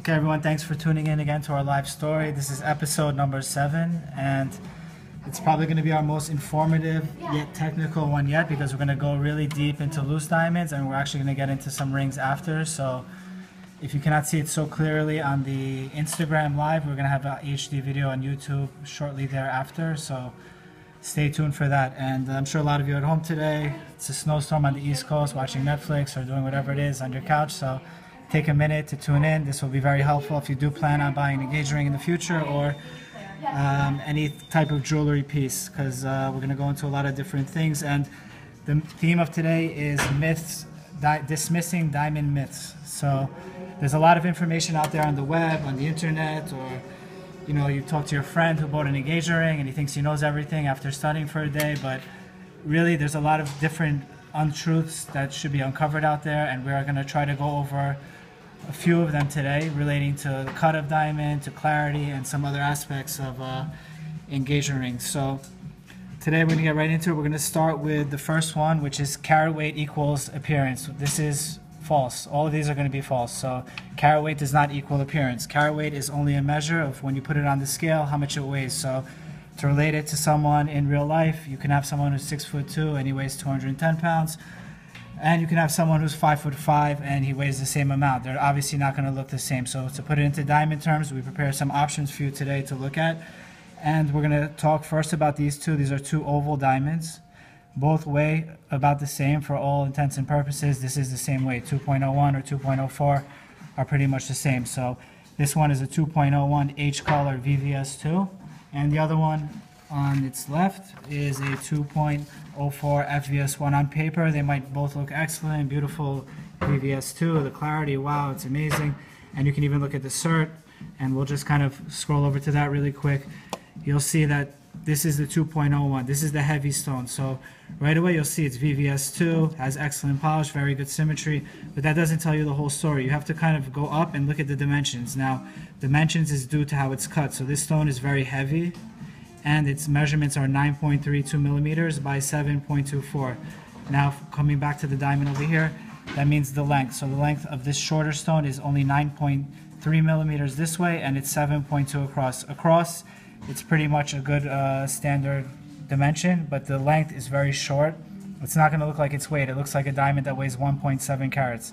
Okay, everyone, thanks for tuning in again to our live story. This is episode number 7, and it's probably going to be our most informative yet technical one yet, because we're going to go really deep into loose diamonds, and we're actually going to get into some rings after. So if you cannot see it so clearly on the Instagram live, we're going to have an HD video on YouTube shortly thereafter, so stay tuned for that. And I'm sure a lot of you at home today, it's a snowstorm on the East Coast, watching Netflix or doing whatever it is on your couch, so take a minute to tune in. This will be very helpful if you do plan on buying an engagement ring in the future, or any type of jewelry piece, because we're going to go into a lot of different things. And the theme of today is myths, dismissing diamond myths. So there's a lot of information out there on the web, on the internet, or you talk to your friend who bought an engagement ring and he thinks he knows everything after studying for a day, but really there's a lot of different untruths that should be uncovered out there, and we are going to try to go over a few of them today, relating to the cut of diamond, to clarity, and some other aspects of engagement rings. So today we're going to get right into it. We're going to start with the first one, which is carat weight equals appearance. This is false. All of these are going to be false. So carat weight does not equal appearance. Carat weight is only a measure of, when you put it on the scale, how much it weighs. So to relate it to someone in real life, you can have someone who's 6'2" and he weighs 210 pounds. And you can have someone who's 5'5" and he weighs the same amount. They're obviously not going to look the same. So to put it into diamond terms, we prepared some options for you today to look at. And we're going to talk first about these two. These are two oval diamonds. Both weigh about the same for all intents and purposes. This is the same weight. 2.01 or 2.04 are pretty much the same. So this one is a 2.01 H-color VVS2. And the other one on its left is a 2.04 FVS1. On paper, they might both look excellent, beautiful VVS2, the clarity, wow, it's amazing. And you can even look at the cert, and we'll just kind of scroll over to that really quick. You'll see that this is the 2.01. This is the heavy stone. So right away you'll see it's VVS2, has excellent polish, very good symmetry, but that doesn't tell you the whole story. You have to kind of go up and look at the dimensions. Now, dimensions is due to how it's cut. So this stone is very heavy, and its measurements are 9.32 millimeters by 7.24. Now, coming back to the diamond over here, that means the length. So the length of this shorter stone is only 9.3 millimeters this way, and it's 7.2 across. Across, it's pretty much a good standard dimension, but the length is very short. It's not going to look like its weight. It looks like a diamond that weighs 1.7 carats.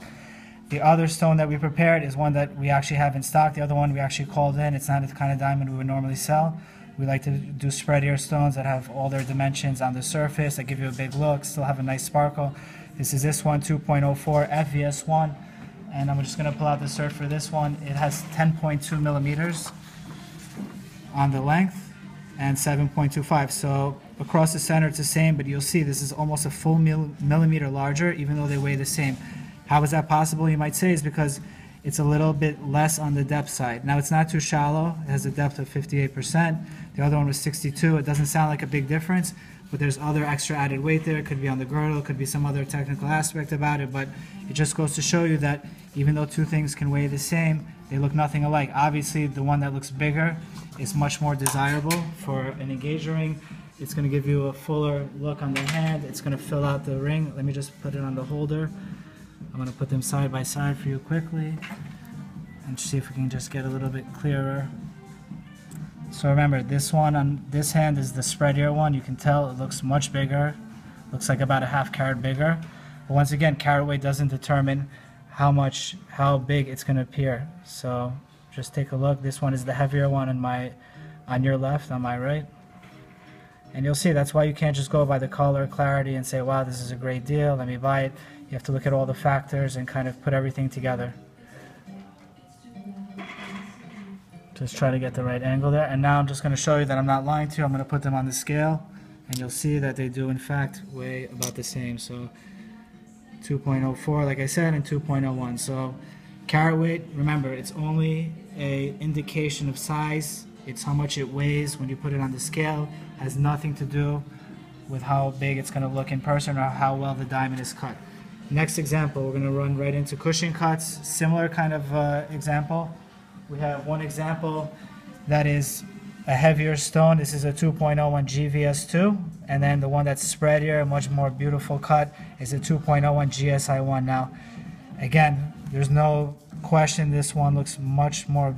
The other stone that we prepared is one that we actually have in stock. The other one we actually called in. It's not the kind of diamond we would normally sell. We like to do spreadier stones that have all their dimensions on the surface, that give you a big look, still have a nice sparkle. This one, 2.04 FVS1, and I'm just going to pull out the cert for this one. It has 10.2 millimeters on the length and 7.25. So across the center it's the same, but you'll see this is almost a full millimeter larger, even though they weigh the same. How is that possible, you might say? Is because it's a little bit less on the depth side. Now, it's not too shallow. It has a depth of 58%. The other one was 62. It doesn't sound like a big difference, but there's other extra added weight there. It could be on the girdle. It could be some other technical aspect about it, but it just goes to show you that even though two things can weigh the same, they look nothing alike. Obviously, the one that looks bigger is much more desirable for an engagement ring. It's going to give you a fuller look on the hand. It's going to fill out the ring. Let me just put it on the holder. I'm going to put them side by side for you quickly and see if we can just get a little bit clearer. So remember, this one on this hand is the spreadier one. You can tell it looks much bigger. Looks like about a half carat bigger. But once again, carat weight doesn't determine how big it's going to appear. So just take a look. This one is the heavier one on your left, on my right. And you'll see that's why you can't just go by the color, clarity, and say, wow, this is a great deal, let me buy it. You have to look at all the factors and kind of put everything together. Just try to get the right angle there. And now I'm just going to show you that I'm not lying to you. I'm going to put them on the scale, and you'll see that they do in fact weigh about the same. So 2.04, like I said, and 2.01. So carat weight, remember, it's only an indication of size. It's how much it weighs when you put it on the scale. It has nothing to do with how big it's going to look in person or how well the diamond is cut. Next example, we're going to run right into cushion cuts. Similar kind of example. We have one example that is a heavier stone. This is a 2.01 GVS2, and then the one that's spreadier, a much more beautiful cut, is a 2.01 GSI1. Now, again, there's no question, this one looks much more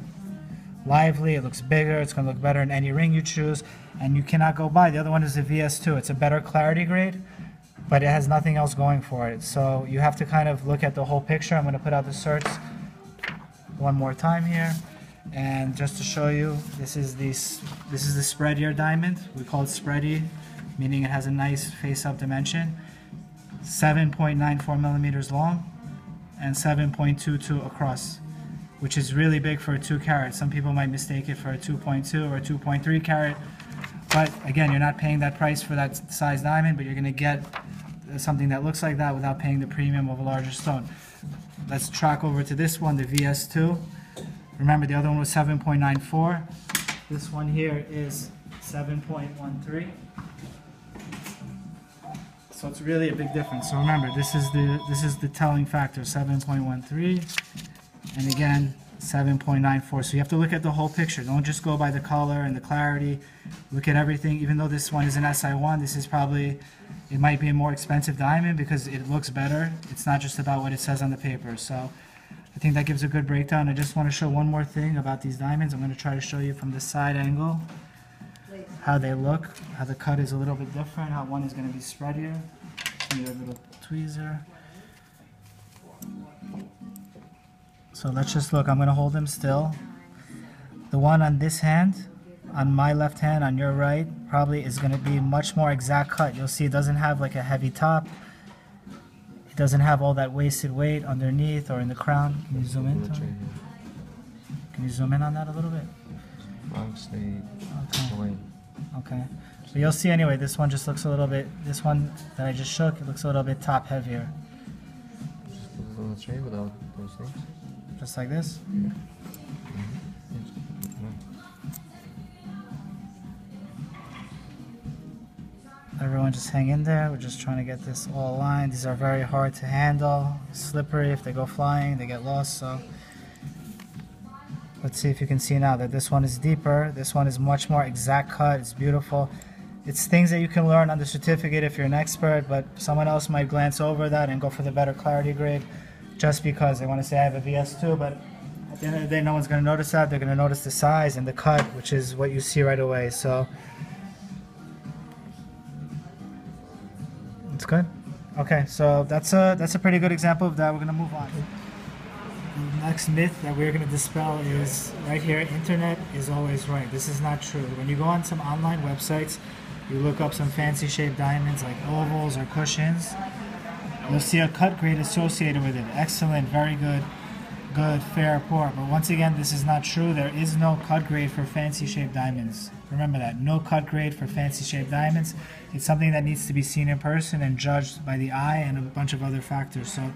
lively, it looks bigger, it's going to look better in any ring you choose, and you cannot go by. The other one is the VS2. It's a better clarity grade, but it has nothing else going for it. So you have to kind of look at the whole picture. I'm going to put out the certs one more time here, and just to show you, this is the spread ear diamond. We call it spready, meaning it has a nice face-up dimension. 7.94 millimeters long and 7.22 across, which is really big for a 2 carat. Some people might mistake it for a 2.2 or a 2.3 carat, but again, you're not paying that price for that size diamond, but you're going to get something that looks like that without paying the premium of a larger stone. Let's track over to this one, the VS2. Remember, the other one was 7.94. This one here is 7.13. So it's really a big difference. So remember, this is the telling factor, 7.13, and again 7.94. So you have to look at the whole picture. Don't just go by the color and the clarity. Look at everything. Even though this one is an SI1, this is probably, it might be a more expensive diamond because it looks better. It's not just about what it says on the paper. So I think that gives a good breakdown. I just want to show one more thing about these diamonds. I'm going to try to show you from the side angle how they look, how the cut is a little bit different, how one is going to be spreadier. Need a little tweezer. So let's just look. I'm going to hold them still. The one on this hand, on my left hand, on your right, probably is going to be much more exact cut. You'll see it doesn't have like a heavy top. It doesn't have all that wasted weight underneath or in the crown. Can you zoom in, Tony? Can you zoom in on that a little bit? Okay. Okay. So you'll see anyway, this one just looks a little bit, this one that I just shook, it looks a little bit top heavier. Just a little tray without those things? Just like this? Yeah. Everyone just hang in there, we're just trying to get this all aligned. These are very hard to handle, slippery. If they go flying, they get lost. So let's see if you can see now that this one is deeper, this one is much more exact cut, it's beautiful. It's things that you can learn on the certificate if you're an expert, but someone else might glance over that and go for the better clarity grade just because they want to say I have a VS2, but at the end of the day no one's going to notice that. They're going to notice the size and the cut, which is what you see right away. So it's good. Okay, so that's a pretty good example of that. We're going to move on. The next myth that we're going to dispel is right here, internet is always right. This is not true. When you go on some online websites, you look up some fancy shaped diamonds like ovals or cushions, you'll see a cut grade associated with it. Excellent, very good, good, fair, poor. But once again, this is not true. There is no cut grade for fancy shaped diamonds. Remember that. No cut grade for fancy shaped diamonds. It's something that needs to be seen in person and judged by the eye and a bunch of other factors. So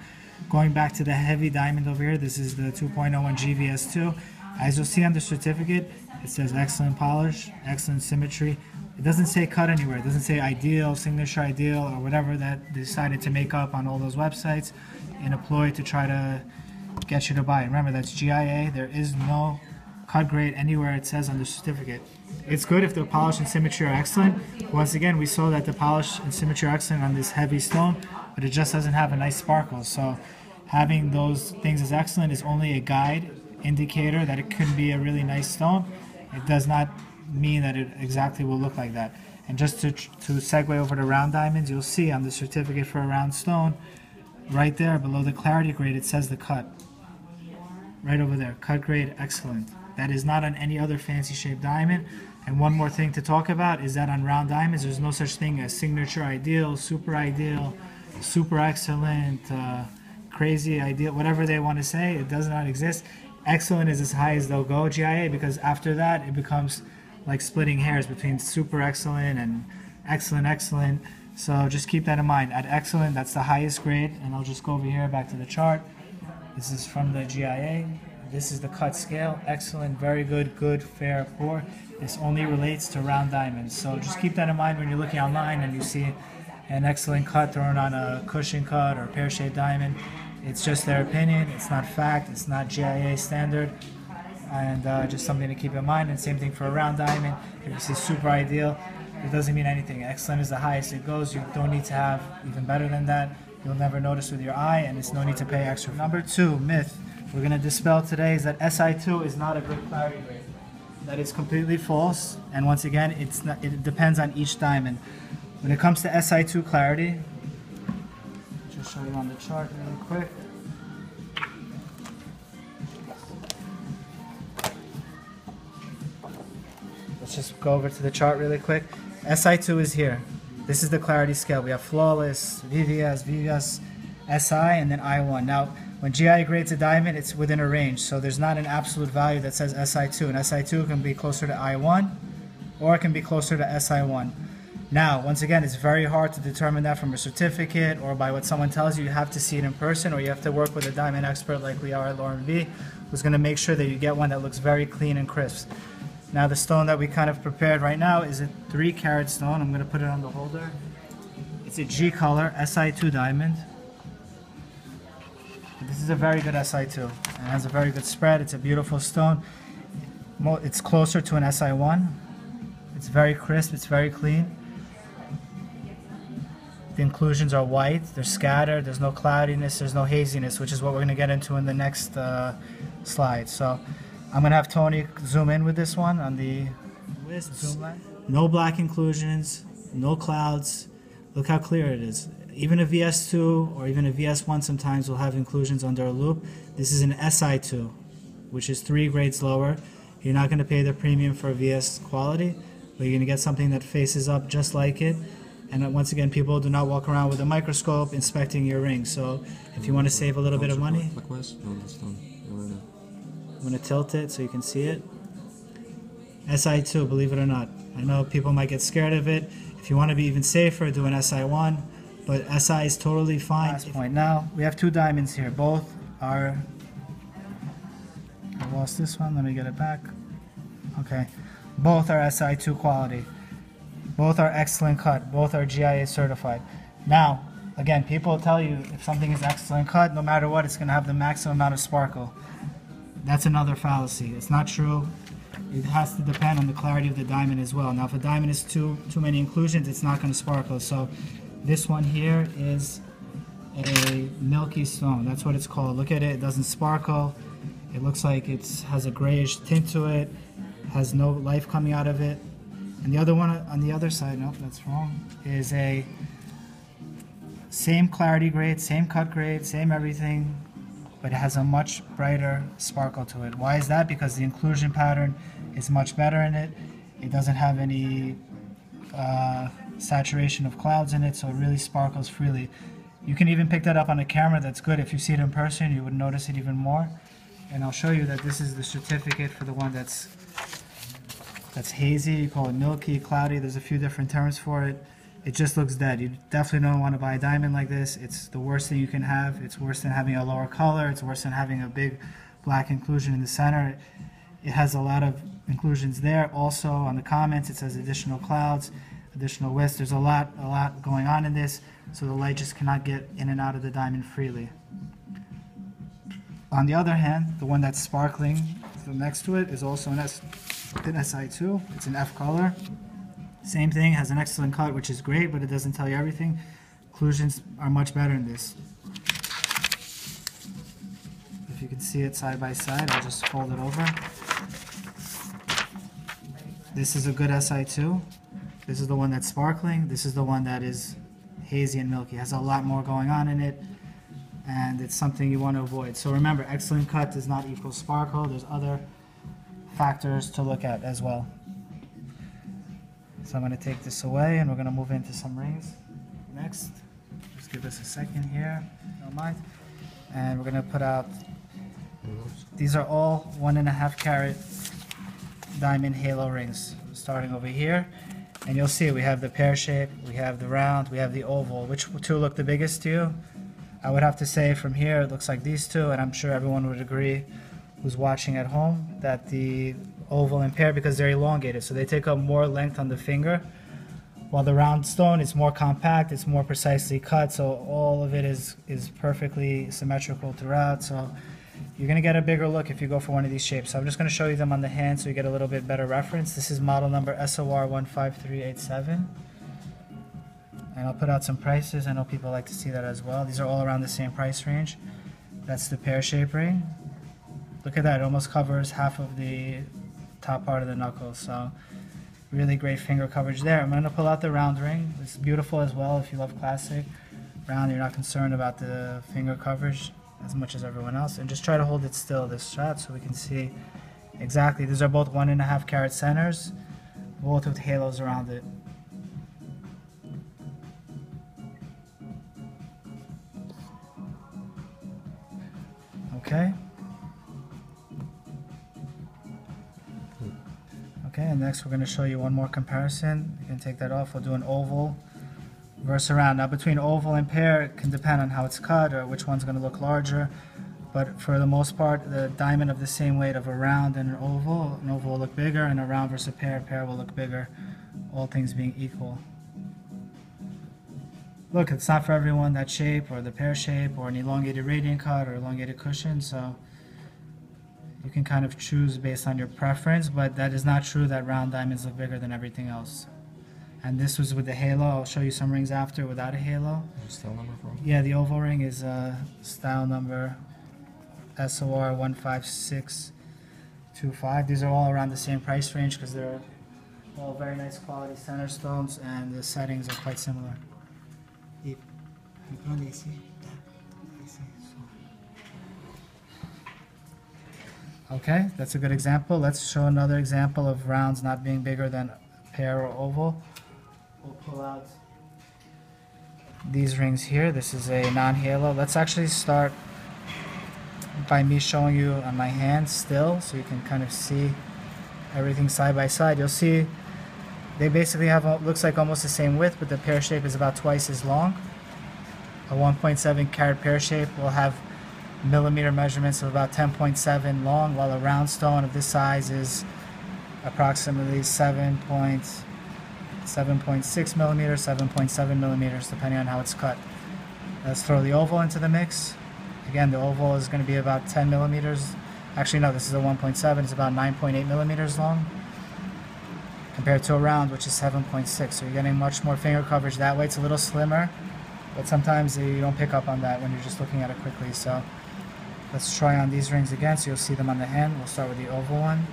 going back to the heavy diamond over here, this is the 2.01 GVS2. As you'll see on the certificate, it says excellent polish, excellent symmetry. It doesn't say cut anywhere. It doesn't say ideal, signature ideal, or whatever that they decided to make up on all those websites in a ploy to try to get you to buy it. Remember, that's GIA. There is no cut grade anywhere it says on the certificate. It's good if the polish and symmetry are excellent. Once again, we saw that the polish and symmetry are excellent on this heavy stone, but it just doesn't have a nice sparkle. So having those things as excellent is only a guide indicator that it could be a really nice stone. It does not mean that it exactly will look like that. And just to segue over to round diamonds, you'll see on the certificate for a round stone, right there below the clarity grade, it says the cut. Right over there, cut grade excellent. That is not on any other fancy shaped diamond. And one more thing to talk about is that on round diamonds, there's no such thing as signature ideal, super excellent, crazy ideal, whatever they want to say. It does not exist. Excellent is as high as they'll go, GIA, because after that it becomes like splitting hairs between super excellent and excellent. So just keep that in mind. At excellent, that's the highest grade, and I'll just go over here back to the chart. This is from the GIA. This is the cut scale. Excellent, very good, good, fair, poor. This only relates to round diamonds. So just keep that in mind when you're looking online and you see an excellent cut thrown on a cushion cut or pear-shaped diamond. It's just their opinion. It's not fact. It's not GIA standard. And just something to keep in mind. And same thing for a round diamond. If you see super ideal, it doesn't mean anything. Excellent is the highest it goes. You don't need to have even better than that. You'll never notice with your eye, and it's no need to pay extra. Number 2, myth we're going to dispel today is that Si2 is not a good clarity grade. That is completely false, and once again, it depends on each diamond. When it comes to Si2 clarity, just show you on the chart really quick. Let's just go over to the chart really quick. Si2 is here. This is the clarity scale. We have flawless, VVS, VVS, Si, and then I1. Now, when GI grades a diamond, it's within a range, so there's not an absolute value that says Si2, and Si2 can be closer to I1, or it can be closer to Si1. Now, once again, it's very hard to determine that from a certificate or by what someone tells you. You have to see it in person, or you have to work with a diamond expert like we are at laurenb, who's going to make sure that you get one that looks very clean and crisp. Now, the stone that we kind of prepared right now is a 3-carat stone. I'm going to put it on the holder. It's a G color Si2 diamond. This is a very good Si2. It has a very good spread. It's a beautiful stone. It's closer to an Si1. It's very crisp. It's very clean. The inclusions are white. They're scattered. There's no cloudiness. There's no haziness, which is what we're going to get into in the next slide. So I'm going to have Tony zoom in with this one on the zoom line. No black inclusions. No clouds. Look how clear it is. Even a VS2 or even a VS1 sometimes will have inclusions under a loop. This is an Si2, which is 3 grades lower. You're not going to pay the premium for VS quality, but you're going to get something that faces up just like it. And once again, people do not walk around with a microscope inspecting your ring. So if you want to save a little bit of money, I'm going to tilt it so you can see it. Si2, believe it or not. I know people might get scared of it. If you want to be even safer, do an Si1. But Si is totally fine. Last point. Now, we have 2 diamonds here. Both are... I lost this one. Let me get it back. Okay. Both are Si2 quality. Both are excellent cut. Both are GIA certified. Now, again, people tell you if something is excellent cut, no matter what, it's going to have the maximum amount of sparkle. That's another fallacy. It's not true. It has to depend on the clarity of the diamond as well. Now, if a diamond is too many inclusions, it's not going to sparkle. So this one here is a milky stone. That's what it's called. Look at it. It doesn't sparkle. It looks like it has a grayish tint to it. Has no life coming out of it. And the other one on the other side, nope, that's wrong, is a same clarity grade, same cut grade, same everything, but it has a much brighter sparkle to it. Why is that? Because the inclusion pattern is much better in it. It doesn't have any saturation of clouds in it, so it really sparkles freely. You can even pick that up on a camera. That's good. If you see it in person, you would notice it even more. And I'll show you that this is the certificate for the one that's hazy. You call it milky, cloudy. There's a few different terms for it. It just looks dead. You definitely don't want to buy a diamond like this. It's the worst thing you can have. It's worse than having a lower color. It's worse than having a big black inclusion in the center. It has a lot of inclusions there. Also on the comments it says additional clouds, additional wisps. There's a lot going on in this, so the light just cannot get in and out of the diamond freely. On the other hand, the one that's sparkling next to it is also an Si2. It's an F color. Same thing, has an excellent cut, which is great, but it doesn't tell you everything. Inclusions are much better in this. If you can see it side by side, I'll just fold it over. This is a good Si2. This is the one that's sparkling. This is the one that is hazy and milky. It has a lot more going on in it, and it's something you want to avoid. So remember, excellent cut does not equal sparkle. There's other factors to look at as well. So I'm going to take this away and we're going to move into some rings next. Just give us a second here, don't mind. And we're going to put out, these are all 1.5 carat diamond halo rings. Starting over here, and you'll see we have the pear shape, we have the round, we have the oval. Which two look the biggest to you? I would have to say from here it looks like these two, and I'm sure everyone would agree who's watching at home that the oval and pear, because they're elongated, so they take up more length on the finger, while the round stone is more compact, it's more precisely cut, so all of it is perfectly symmetrical throughout. So you're going to get a bigger look if you go for one of these shapes. So I'm just going to show you them on the hand so you get a little bit better reference. This is model number SOR 15387. And I'll put out some prices. I know people like to see that as well. These are all around the same price range. That's the pear shape ring. Look at that, it almost covers half of the top part of the knuckle. So really great finger coverage there. I'm going to pull out the round ring. It's beautiful as well if you love classic round. You're not concerned about the finger coverage as much as everyone else. And just try to hold it still, this shot, so we can see exactly. These are both 1.5 carat centers, both with halos around it. Okay. Okay, and next we're going to show you one more comparison. You can take that off. We'll do an oval versus a round. Now between oval and pear, it can depend on how it's cut or which one's going to look larger. But for the most part, the diamond of the same weight of a round and an oval will look bigger, and a round versus a pear will look bigger, all things being equal. Look, it's not for everyone, that shape or the pear shape or an elongated radiant cut or elongated cushion, so you can kind of choose based on your preference, but that is not true that round diamonds look bigger than everything else. And this was with the halo. I'll show you some rings after without a halo. Style number for them? Yeah, the oval ring is style number SOR 15625. These are all around the same price range because they're all very nice quality center stones and the settings are quite similar. Okay, that's a good example. Let's show another example of rounds not being bigger than pear or oval. We'll pull out these rings here. This is a non-halo. Let's actually start by me showing you on my hand still, so you can kind of see everything side by side. You'll see they basically have, looks like almost the same width, but the pear shape is about twice as long. A 1.7 carat pear shape will have millimeter measurements of about 10.7 long, while a round stone of this size is approximately 7.6 millimeters, 7.7 millimeters, depending on how it's cut. Let's throw the oval into the mix. Again, the oval is going to be about 10 millimeters. Actually, no, this is a 1.7. It's about 9.8 millimeters long, compared to a round, which is 7.6. So you're getting much more finger coverage that way. It's a little slimmer, but sometimes you don't pick up on that when you're just looking at it quickly. So let's try on these rings again so you'll see them on the hand. We'll start with the oval one.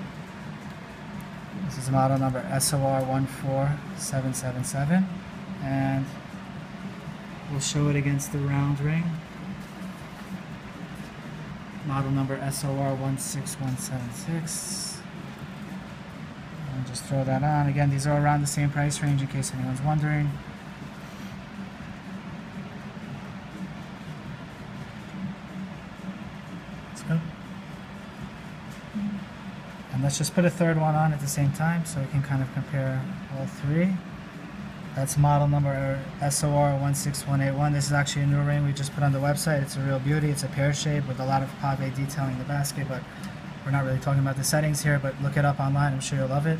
This is model number SOR 14777, and we'll show it against the round ring. Model number SOR 16176. And just throw that on. Again, these are around the same price range in case anyone's wondering. Let's go. And let's just put a third one on at the same time so we can kind of compare all three. That's model number SOR 16181. This is actually a new ring we just put on the website. It's a real beauty. It's a pear shape with a lot of PAVE detailing the basket, but we're not really talking about the settings here, but look it up online. I'm sure you'll love it.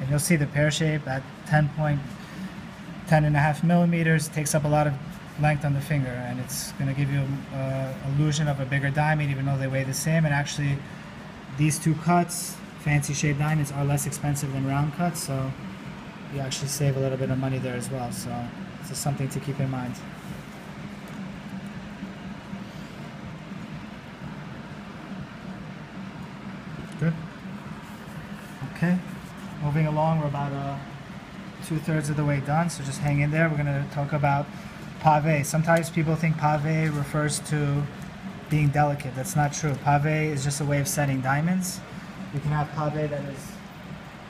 And you'll see the pear shape at 10.5 millimeters. It takes up a lot of length on the finger, and it's going to give you an illusion of a bigger diamond, even though they weigh the same. And actually, these two cuts, fancy shaped diamonds, are less expensive than round cuts, so you actually save a little bit of money there as well. So this is something to keep in mind. Good. Okay, moving along, we're about 2/3 of the way done, so just hang in there. We're going to talk about PAVE. Sometimes people think PAVE refers to being delicate. That's not true. PAVE is just a way of setting diamonds. You can have PAVE that is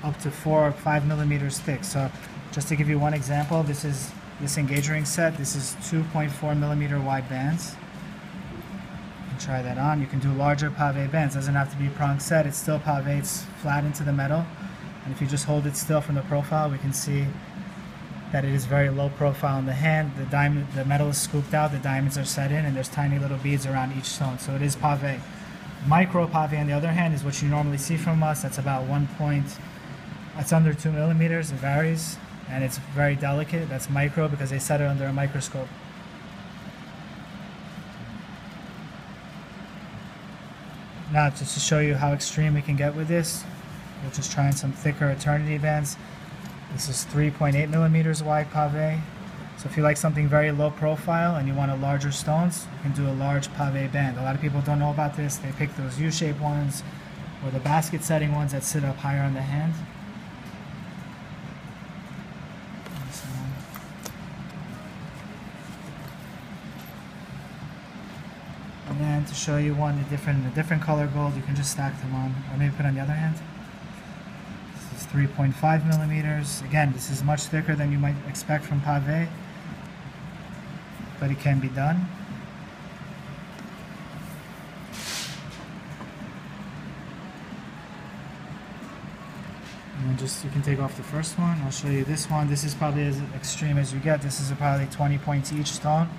up to 4 or 5 millimeters thick. So just to give you one example, this is this engagement ring set. This is 2.4 millimeter wide bands. You can try that on. You can do larger PAVE bands. Doesn't have to be prong set. It's still PAVE. It's flat into the metal. And if you just hold it still from the profile, we can see that it is very low profile in the hand. The metal is scooped out, the diamonds are set in, and there's tiny little beads around each stone. So it is PAVE. Micro PAVE, on the other hand, is what you normally see from us. That's about that's under 2 millimeters. It varies, and it's very delicate. That's micro because they set it under a microscope. Now, just to show you how extreme we can get with this, we're just trying some thicker eternity bands. This is 3.8 millimeters wide PAVE. So if you like something very low profile and you want a larger stones, you can do a large pave band. A lot of people don't know about this. They pick those U-shaped ones or the basket setting ones that sit up higher on the hand. And then to show you one a different color gold, you can just stack them on, or maybe put on the other hand. This is 3.5 millimeters. Again, this is much thicker than you might expect from pave, but it can be done. And then just, you can take off the first one. I'll show you this one. This is probably as extreme as you get. This is probably 20 points each stone.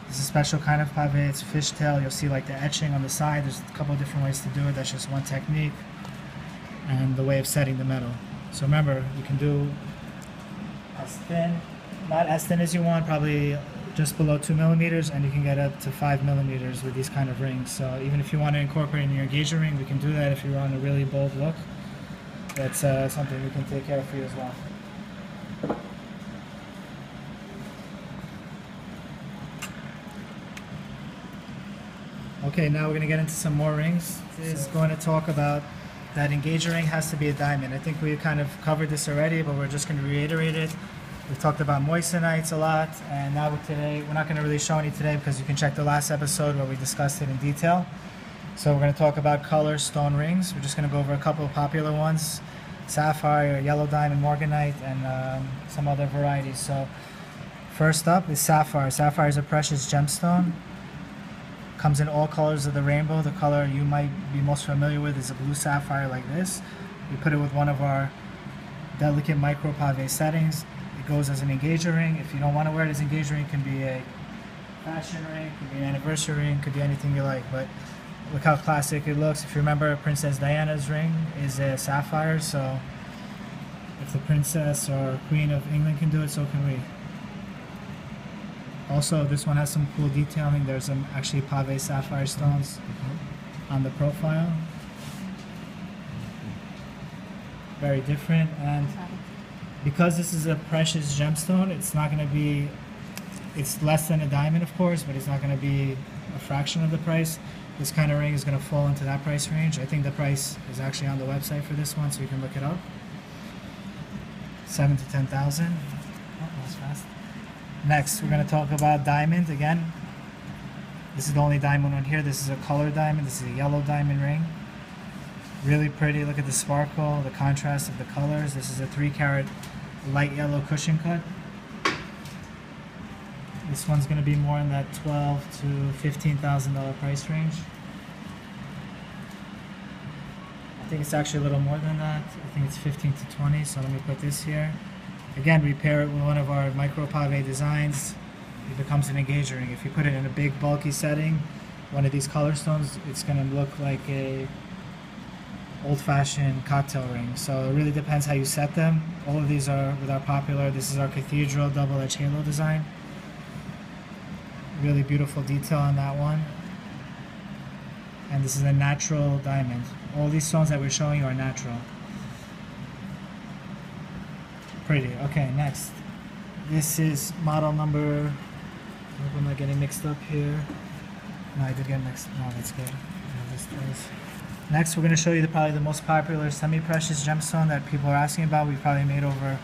It's a special kind of pave. It's fishtail. You'll see like the etching on the side. There's a couple of different ways to do it. That's just one technique and the way of setting the metal. So remember, you can do as thin, not as thin as you want, probably just below 2 millimeters, and you can get up to 5 millimeters with these kind of rings. So even if you want to incorporate in your engagement ring, we can do that if you're on a really bold look. That's something we can take care of for you as well. Okay, now we're going to get into some more rings. This is going to talk about that engagement ring has to be a diamond. I think we kind of covered this already, but we're just going to reiterate it. We've talked about moissanites a lot, and now today, we're not going to really show any today because you can check the last episode where we discussed it in detail. So we're going to talk about color stone rings. We're just going to go over a couple of popular ones: sapphire, yellow diamond, morganite, and some other varieties. So first up is sapphire. Sapphire is a precious gemstone. Comes in all colors of the rainbow. The color you might be most familiar with is a blue sapphire like this. We put it with one of our delicate micro pave settings. It goes as an engagement ring. If you don't want to wear it as an engagement ring, it can be a fashion ring, it could be an anniversary ring, it could be anything you like. But look how classic it looks. If you remember, Princess Diana's ring is a sapphire, so if the princess or queen of England can do it, so can we. Also, this one has some cool detailing. There's some actually pave sapphire stones on the profile. Very different, and because this is a precious gemstone, it's not going to be, it's less than a diamond of course, but it's not going to be a fraction of the price. This kind of ring is going to fall into that price range. I think the price is actually on the website for this one, so you can look it up. 7,000 to 10,000. Oh, that was fast. Next, we're going to talk about diamond again. This is the only diamond one here. This is a colored diamond. This is a yellow diamond ring. Really pretty. Look at the sparkle, the contrast of the colors. This is a 3-carat light yellow cushion cut. This one's going to be more in that $12,000 to $15,000 price range. I think it's actually a little more than that. I think it's 15 to 20. So let me put this here. Again, we pair it with one of our micro pave designs. It becomes an engagement ring. If you put it in a big bulky setting, one of these color stones, it's going to look like a old-fashioned cocktail ring. So it really depends how you set them. All of these are with our popular. This is our cathedral double-edged halo design. Really beautiful detail on that one. And this is a natural diamond. All these stones that we're showing you are natural. Pretty. Okay, next. This is model number, I hope I'm not getting mixed up here. No, I did get mixed. No, that's good. Next, we're going to show you probably the most popular semi-precious gemstone that people are asking about. We've probably made over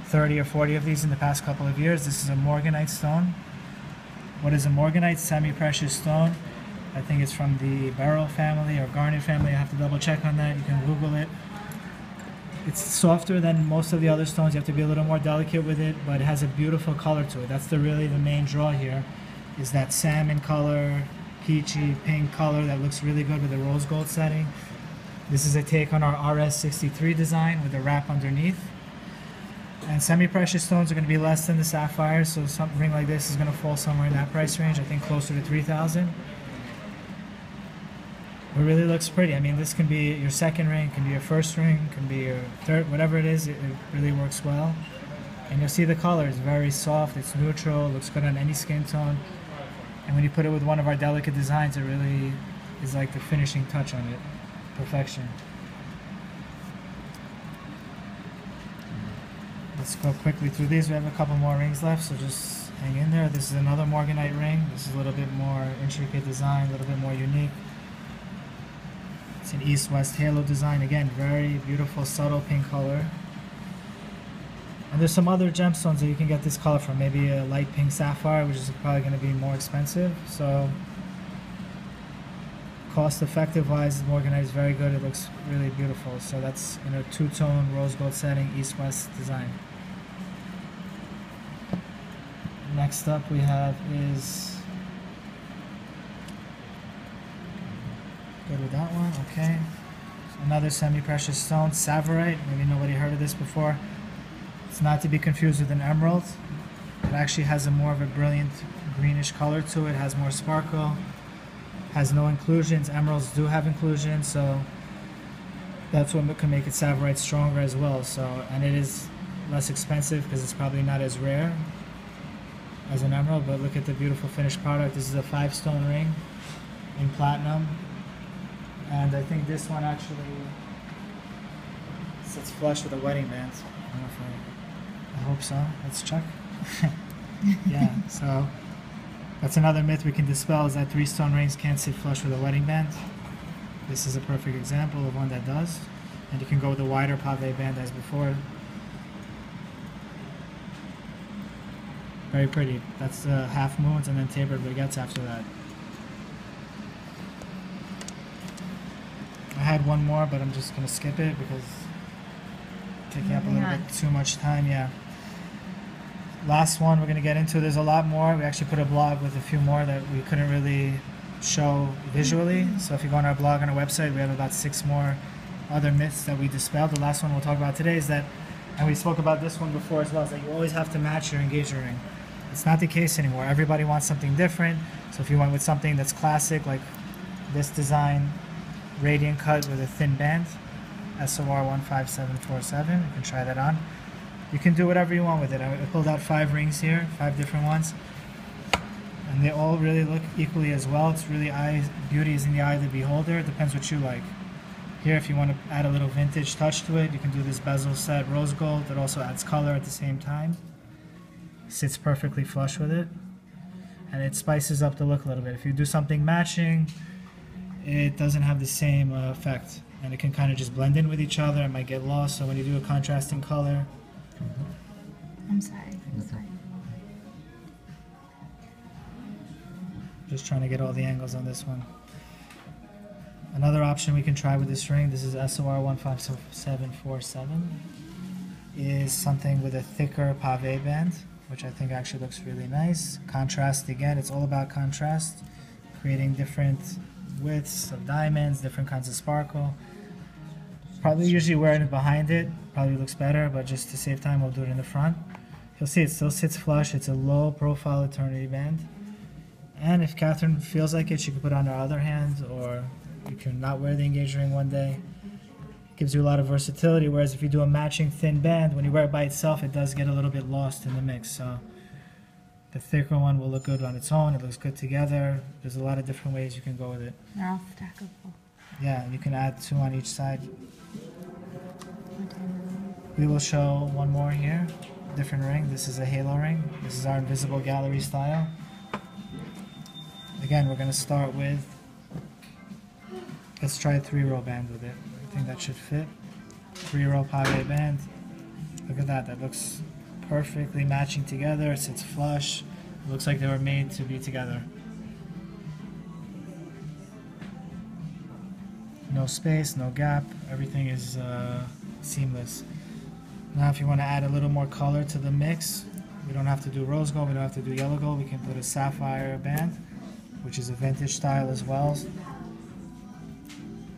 30 or 40 of these in the past couple of years. This is a morganite stone. What is a morganite? Semi-precious stone. I think it's from the beryl family or garnet family. I have to double check on that. You can Google it. It's softer than most of the other stones. You have to be a little more delicate with it, but it has a beautiful color to it. That's really the main draw here, is that salmon color, peachy pink color that looks really good with the rose gold setting. This is a take on our RS63 design with a wrap underneath. And semi-precious stones are going to be less than the sapphire, so something like this is going to fall somewhere in that price range. I think closer to 3,000. It really looks pretty. I mean, this can be your second ring, can be your first ring, can be your third, whatever it is, it really works well. And you'll see the color is very soft, it's neutral, looks good on any skin tone. And when you put it with one of our delicate designs, it really is like the finishing touch on it. Perfection. Let's go quickly through these. We have a couple more rings left, so just hang in there. This is another morganite ring. This is a little bit more intricate design, a little bit more unique. It's an east-west halo design. Again, very beautiful, subtle pink color. And there's some other gemstones that you can get this color from. Maybe a light pink sapphire, which is probably going to be more expensive. So cost-effective wise, morganite is very good. It looks really beautiful. So that's in a two-tone rose gold setting, east-west design. Next up we have is, good with that one, okay. Another semi-precious stone, Savorite. Maybe nobody heard of this before. It's not to be confused with an emerald. It actually has a more of a brilliant greenish color to it, has more sparkle, has no inclusions. Emeralds do have inclusions, so that's what can make it Savorite stronger as well. So, and it is less expensive because it's probably not as rare as an emerald, but look at the beautiful finished product. This is a 5-stone ring in platinum, and I think this one actually sits flush with a wedding band. I don't know if I hope so. Let's check. Yeah, so that's another myth we can dispel, is that 3-stone rings can't sit flush with a wedding band. This is a perfect example of one that does, and you can go with a wider PAVE band as before. Very pretty. That's the half moons and then tapered baguettes after that. I had one more, but I'm just going to skip it because it's taking up a little bit too much time. Yeah. Last one we're going to get into. There's a lot more. We actually put a blog with a few more that we couldn't really show visually. So if you go on our blog, on our website, we have about 6 more other myths that we dispelled. The last one we'll talk about today is that, and we spoke about this one before as well, is that you always have to match your engagement ring. It's not the case anymore. Everybody wants something different. So if you went with something that's classic, like this design, radiant cut with a thin band, SOR 15747, you can try that on. You can do whatever you want with it. I pulled out 5 rings here, 5 different ones, and they all really look equally as well. It's really beauty is in the eye of the beholder. It depends what you like. Here, if you want to add a little vintage touch to it, you can do this bezel set rose gold that also adds color at the same time. Sits perfectly flush with it, and it spices up the look a little bit. If you do something matching, it doesn't have the same effect, and it can kind of just blend in with each other. It might get lost, so when you do a contrasting color... I'm sorry. Just trying to get all the angles on this one. Another option we can try with this ring, this is SOR 15747, is something with a thicker PAVE band, which I think actually looks really nice. Contrast again, it's all about contrast, creating different widths of diamonds, different kinds of sparkle. Probably usually wearing it behind it probably looks better, but just to save time, we'll do it in the front. You'll see it still sits flush. It's a low profile eternity band. And if Catherine feels like it, she can put it on her other hand, or you can not wear the engagement ring one day. It gives you a lot of versatility, whereas if you do a matching thin band, when you wear it by itself, it does get a little bit lost in the mix. So the thicker one will look good on its own. It looks good together. There's a lot of different ways you can go with it. They're all stackable. Yeah, you can add 2 on each side. We will show one more here, different ring. This is a halo ring. This is our invisible gallery style. Again, we're going to start with, let's try a 3-row band with it. I think that should fit. 3-row PAVE band. Look at that, that looks perfectly matching together. It sits flush. It looks like they were made to be together. No space, no gap, everything is seamless. Now if you want to add a little more color to the mix, we don't have to do rose gold, we don't have to do yellow gold, we can put a sapphire band, which is a vintage style as well.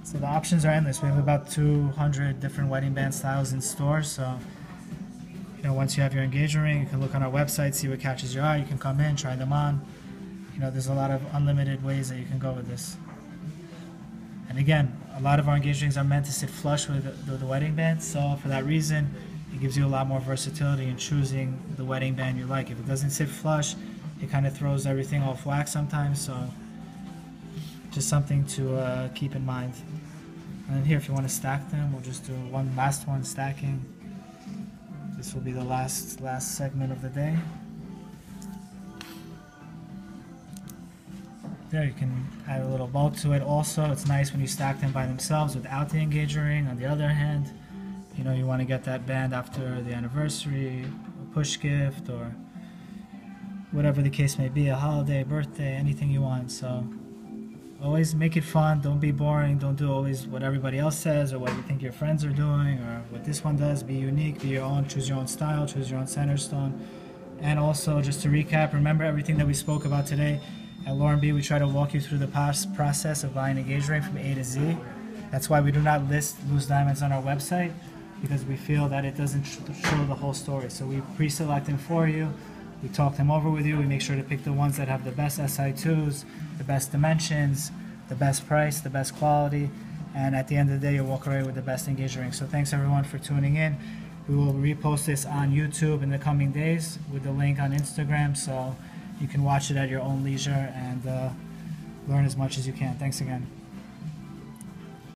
So the options are endless. We have about 200 different wedding band styles in store, so you know, once you have your engagement ring, you can look on our website, see what catches your eye, you can come in, try them on. You know, there's a lot of unlimited ways that you can go with this. And again, a lot of our engagement rings are meant to sit flush with the wedding band, so for that reason, it gives you a lot more versatility in choosing the wedding band you like. If it doesn't sit flush, it kind of throws everything off whack sometimes, so just something to keep in mind. And then here, if you want to stack them, we'll just do one last one, stacking. This will be the last segment of the day. There, you can add a little bulk to it. Also, it's nice when you stack them by themselves without the engagement ring. On the other hand, you know, you want to get that band after the anniversary, a push gift, or whatever the case may be, a holiday, birthday, anything you want. So always make it fun. Don't be boring. Don't do always what everybody else says or what you think your friends are doing or what this one does. Be unique, be your own, choose your own style, choose your own center stone. And also, just to recap, remember everything that we spoke about today. At laurenb, we try to walk you through the process of buying an engagement ring from A to Z. That's why we do not list loose diamonds on our website, because we feel that it doesn't show the whole story. So we pre-select them for you. We talk them over with you. We make sure to pick the ones that have the best SI2s, the best dimensions, the best price, the best quality, and at the end of the day, you'll walk away with the best engagement ring. So thanks everyone for tuning in. We will repost this on YouTube in the coming days with the link on Instagram, so you can watch it at your own leisure and learn as much as you can. Thanks again.